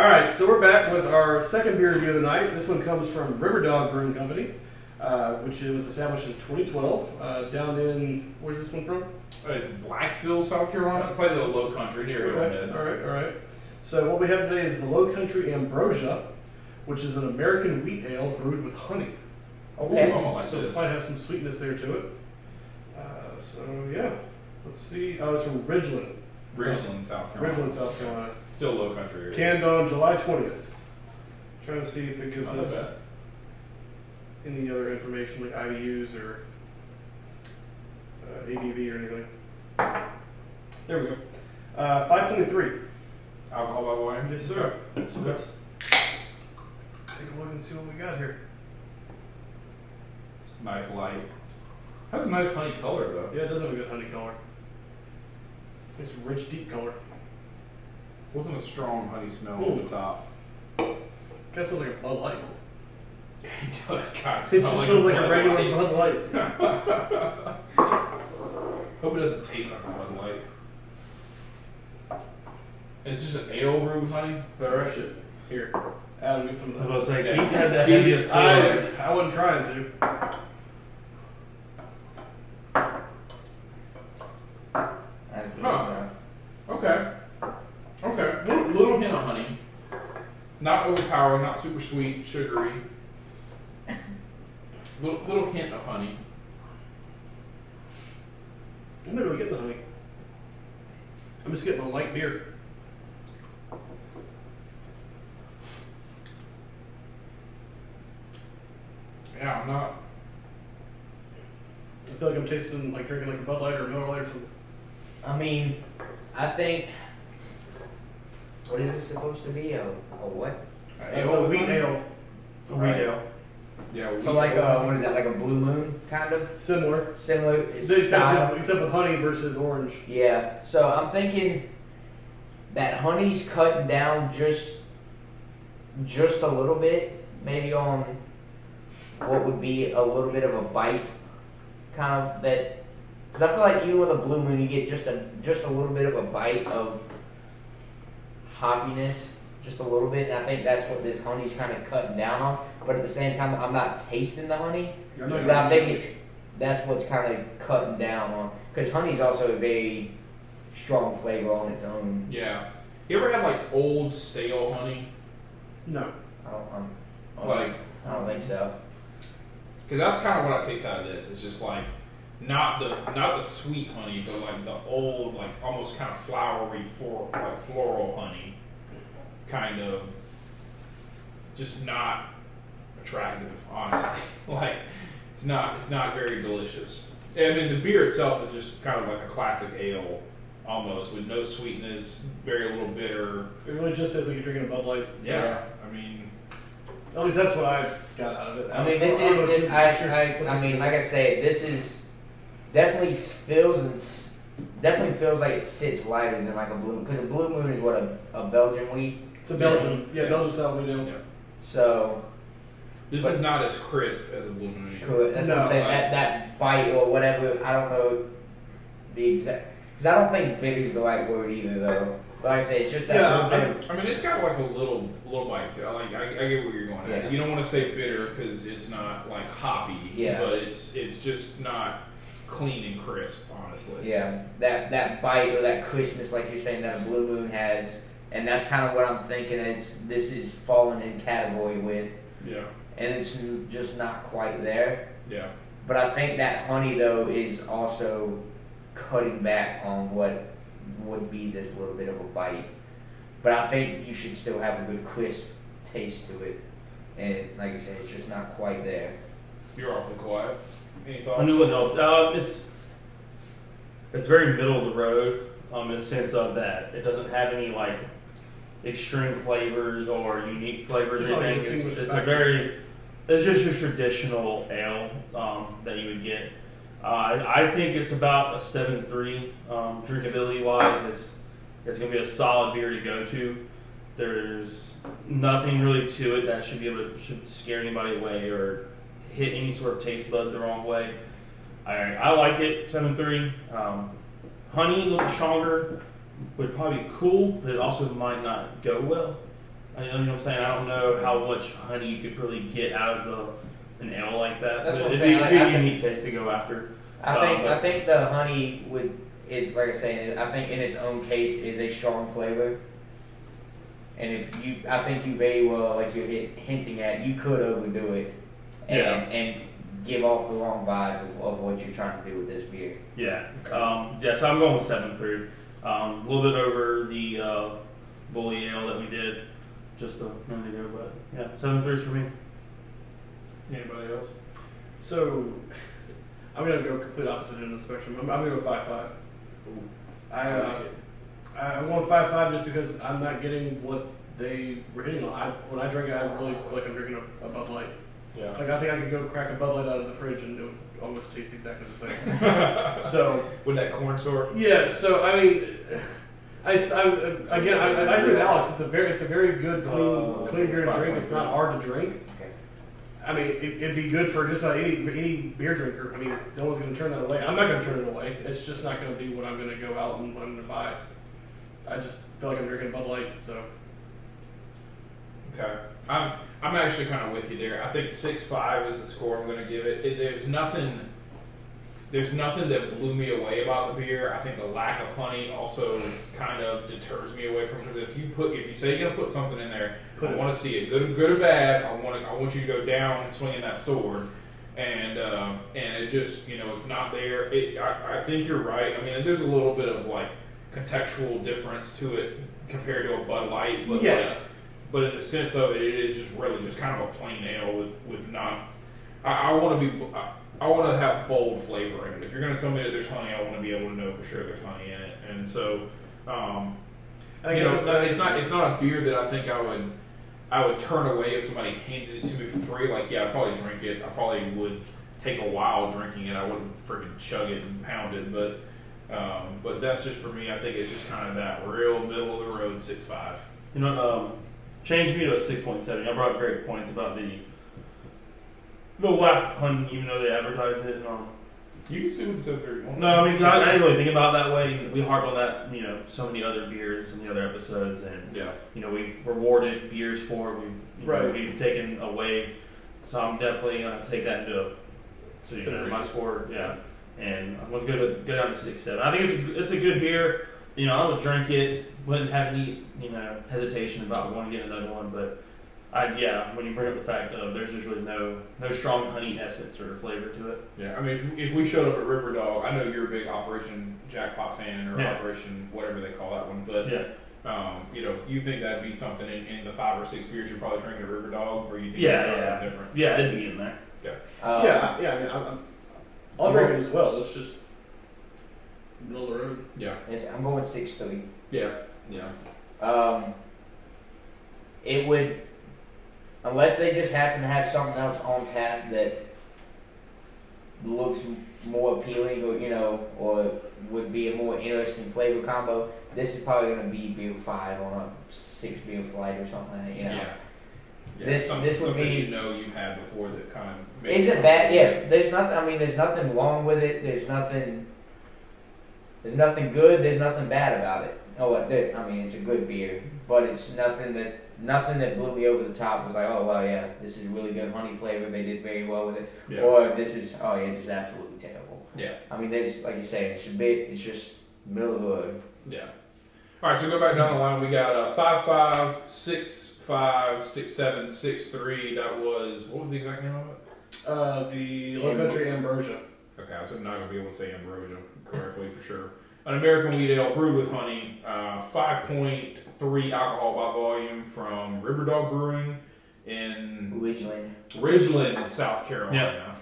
Alright, so we're back with our second beer review of the night. This one comes from River Dog Brewing Company, which was established in 2012 down in, where's this one from? It's Blacksville, South Carolina. It's like the low country near Arrowhead. Alright. So what we have today is the Low Country Ambrosia, which is an American wheat ale brewed with honey. Okay. So it might have some sweetness there to it. So yeah, let's see. Oh, it's from Ridgeland. South Carolina. Ridgeland, South Carolina. Still low country area. Canned on July 20th. Trying to see if it gives us any other information like IBUs or ABV or anything. There we go. 5.3. Alcohol by volume? Yes, sir. So let's take a look and see what we got here. Nice light. Has a nice honey color though. Yeah, it does have a good honey color. It's a rich, deep color. Wasn't a strong honey smell Ooh. on the top. Kind of smells like a Bud Light. It does kind of It smell just like smells like a Bud regular Light. Bud Light. Hope it doesn't taste like a Bud Light. It's just an ale brew with honey. Is that right? Shit. Here. Adam, get some of I that. was gonna say, Yeah. Keith had the Keith- heaviest pour. I wasn't trying to. That's good Huh. stuff. Okay. Little hint of honey. Not overpowering, not super sweet, sugary. Little hint of honey. I'm not really getting the honey. I'm just getting a light beer. Yeah, I'm not. I feel like I'm tasting like drinking like a Bud Light or a Miller Lite or something. I mean, I think. What is this supposed to be? A what? It's a wheat ale. A wheat ale. Yeah. So like what is that? Like a blue moon kind of Similar. similar it's style. Except with honey versus orange. Yeah. So I'm thinking that honey's cutting down just a little bit, maybe on what would be a little bit of a bite, kind of that. Because I feel like even with a blue moon, you get just a little bit of a bite of hoppiness, just a little bit, and I think that's what this honey's kind of cutting down on. But at the same time, I'm not tasting the honey, You're not but I think that's what's kind of cutting down on. Because honey's also a very strong flavor on its own. Yeah. You ever had like old stale honey? No. I don't think so. Because that's kind of what I taste out of this. It's just like not the sweet honey, but like the old, like almost kind of flowery, like floral honey, kind of just not attractive, honestly. Like it's not very delicious. I mean, the beer itself is just kind of like a classic ale, almost with no sweetness, very little bitter. It really just tastes like you're drinking a Bud Light. Yeah, I mean, At least that's what I got out of it. I mean, this is. I mean, like I say, this is definitely feels like it sits lighter than like a blue, because a blue moon is what a Belgian wheat. It's a Belgian. Yeah, Belgian style wheat ale. yeah. So This is not as crisp as a blue moon. that's what I'm saying. That bite or whatever. I don't know the exact. Because I don't think bitter is the right word either, though. But like I say, it's just that little bit of. I mean, it's got like a little bite to it. Like I get where you're going at. Yeah. You don't want to say bitter because it's not like hoppy. Yeah. But it's just not clean and crisp, honestly. Yeah, that bite or that crispness, like you're saying, that a blue moon has, and that's kind of what I'm thinking. This is falling in category with, Yeah. and it's just not quite there. Yeah. But I think that honey though is also cutting back on what would be this little bit of a bite. But I think you should still have a good crisp taste to it, and like I said, it's just not quite there. You're awfully quiet. Any thoughts? I knew what else. It's very middle of the road in the sense of that it doesn't have any like extreme flavors or unique flavors There's or not a anything. distinguished It's factor. it's just your traditional ale that you would get. I think it's about a 7.3 drinkability wise. It's gonna be a solid beer to go to. There's nothing really to it that should scare anybody away or hit any sort of taste bud the wrong way. I like it, 7.3. Honey, a little bit stronger, would probably be cool, but it also might not go well. You know what I'm saying? I don't know how much honey you could really get out of an ale like that. That's But what I'm it'd saying, be like, a I think- unique taste to go after. I think the honey is like I say. I think in its own case is a strong flavor. And I think you very well, like you're hinting at, you could overdo it, and give off the wrong vibe of what you're trying to do with this beer. Yeah. So I'm going with 7.3. A little bit over the Bully Ale that we did just a minute ago, but yeah, 7.3 for me. Anybody else? So, I'm gonna go complete opposite end of the spectrum. I'm gonna go 5.5. I'm going 5.5 just because I'm not getting what they were hitting on. When I drink it, I really feel like I'm drinking a Bud Light. Yeah. Like I think I could go crack a Bud Light out of the fridge and it would almost taste exactly the same. So with that corn syrup. yeah. So I mean, I agree with Alex. It's a very good clean beer to drink. It's not hard to drink. Okay. I mean, it'd be good for just about any beer drinker. I mean, no one's going to turn that away. I'm not going to turn it away. It's just not going to be what I'm going to go out and what I'm going to buy. I just feel like I'm drinking Bud Light, so. Okay. I'm actually kind of with you there. I think 6.5 is the score I'm going to give it. There's nothing that blew me away about the beer. I think the lack of honey also kind of deters me away from it. Because if you say you're going to put something in there, I want to see it, good or bad. I want you to go down swinging that sword, and it just it's not there. I think you're right. I mean, there's a little bit of like contextual difference to it compared to a Bud Light, but yeah. But in the sense of it, it is just really just kind of a plain ale with not. I want to have bold flavor in it. If you're going to tell me that there's honey, I want to be able to know for sure there's honey in it. And so, it's not a beer that I think I would turn away if somebody handed it to me for free. Like, yeah, I'd probably drink it. I probably would take a while drinking it. I wouldn't freaking chug it and pound it. But that's just for me. I think it's just kind of that real middle of the road 6.5. Changed me to a 6.7. I brought up great points about the lack of honey, even though they advertised it. You can see what the 7.3. No, I mean, I didn't really think about it that way. We harp on that, so many other beers in the other episodes, and we've rewarded beers for it. We've taken away. So I'm definitely gonna take that into my score. Yeah, and I'm gonna go down to 6.7. I think it's a good beer. I would drink it. Wouldn't have any hesitation about wanting to get another one, but when you bring up the fact of there's just really no strong honey essence or flavor to it. Yeah, I mean, if we showed up at River Dog, I know you're a big Operation Jackpot fan or Operation whatever they call that one, but you think that'd be something in the 5 or 6 beers you're probably drinking at River Dog, or you think it's something different? Yeah, it'd be in there. Yeah. I mean, I'll drink it as well. It's just middle of the road. Yeah. I'm going 6.3. Yeah. It would, unless they just happen to have something else on tap that looks more appealing, or would be a more interesting flavor combo. This is probably going to be beer 5 on a 6 beer flight or something. Yeah. This would be you've had before that kind of makes isn't bad. Yeah, there's nothing. I mean, there's nothing wrong with it. There's nothing good. There's nothing bad about it. I mean, it's a good beer, but it's nothing that blew me over the top. Was like, oh well, yeah, this is really good honey flavor. They did very well with it. Yeah. Or this is just absolutely terrible. Yeah. I mean, there's like you say, it's just middle of the road. Yeah. All right, so go back down the line. We got 5.5, 6.5, 6.7, 6.3. That was, what was the exact name of it? The Low Country Ambrosia. Okay, so I'm not going to be able to say Ambrosia correctly for sure. An American wheat ale brewed with honey, 5.3 alcohol by volume from River Dog Brewing in Ridgeland, South Carolina.